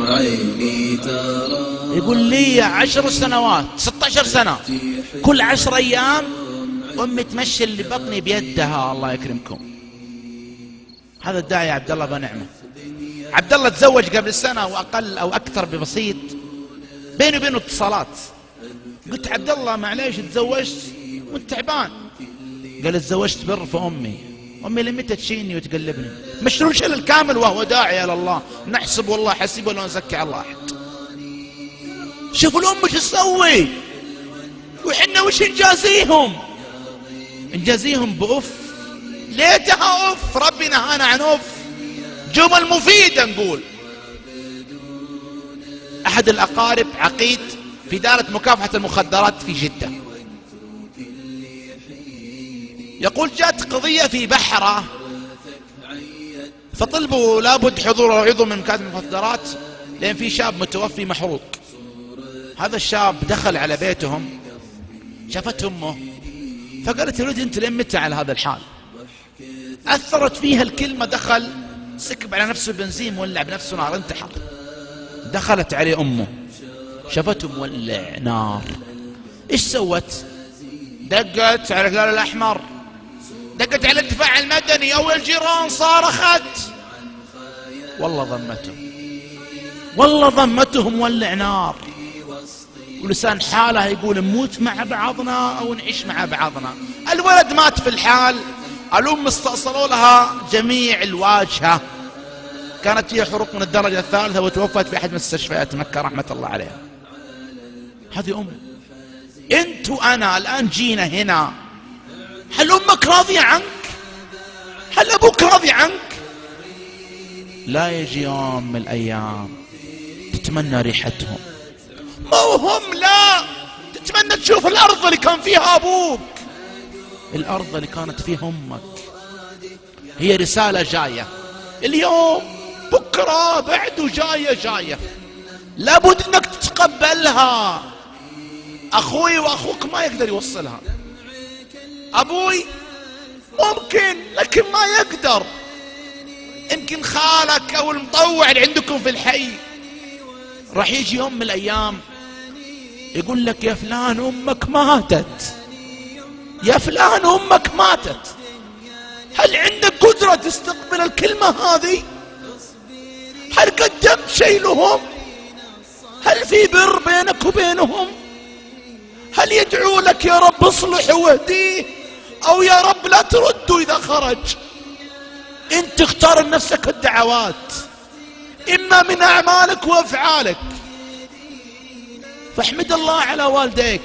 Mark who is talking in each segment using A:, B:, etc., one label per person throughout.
A: عيني ترى.
B: يقول لي 10 سنوات 16 سنة كل 10 أيام أمي تمشي اللي بطني بيدها. الله يكرمكم. هذا الداعي عبد الله بن نعمة. عبد الله تزوج قبل سنة وأقل أو أكثر ببسيط، بيني وبينه اتصالات. قلت عبد الله معليش تزوجت وانت تعبان؟ قال تزوجت بر في أمي. أمي لمتى تشيني وتقلبني؟ مشروع شل الكامل وهو داعي إلى الله. نحسب والله حسيب ولا نزكي على الله أحد. شوفوا الأم شو تسوي وحنا وش نجازيهم؟ نجازيهم بأف. ليتها أف. ربي نهانا عن أف. جمل مفيدة نقول. أحد الأقارب عقيد في دارة مكافحة المخدرات في جدة، يقول جاءت قضية في بحرة فطلبوا لابد حضور عضو من مكافحة المخدرات لأن في شاب متوفي محروق. هذا الشاب دخل على بيتهم، شافته أمه فقالت يا ولدي أنت لين متى على هذا الحال؟ أثرت فيها الكلمة. دخل سكب على نفسه بنزين مولع بنفسه نار انتحر. دخلت عليه أمه شافته مولع نار. إيش سوت؟ دقت على الهلال الأحمر، دقت على الدفاع المدني أو الجيران، صارخت. والله ضمته مولع نار. ولسان حاله يقول نموت مع بعضنا أو نعيش مع بعضنا. الولد مات في الحال. الأم استأصلوا لها جميع الواجهة، كانت هي حروق من الدرجة الثالثة وتوفت في أحد مستشفيات مكة رحمة الله عليها. هذه أم. أنت وأنا الآن جينا هنا، هل أمك راضية عنك؟ هل أبوك راضي عنك؟ لا يجي يوم من الأيام تتمنى ريحتهم، ما هم، لا تتمنى تشوف الأرض اللي كان فيها أبوك، الأرض اللي كانت فيها أمك. هي رسالة جاية اليوم بكرة بعده، جاية لابد انك تتقبلها. اخوي واخوك ما يقدر يوصلها. ابوي ممكن لكن ما يقدر. يمكن خالك او المطوع اللي عندكم في الحي راح يجي يوم من الايام يقول لك يا فلان امك ماتت، يا فلان امك ماتت. هل عندك قدرة تستقبل الكلمة هذه؟ هل قدمت شيء لهم؟ هل في بر بينك وبينهم؟ هل يدعو لك يا رب اصلح واهديه، او يا رب لا ترده اذا خرج؟ انت تختار لنفسك الدعوات اما من اعمالك وافعالك. فاحمد الله على والديك،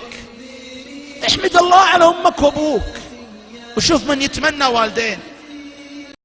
B: احمد الله على امك وابوك، وشوف من يتمنى والدين.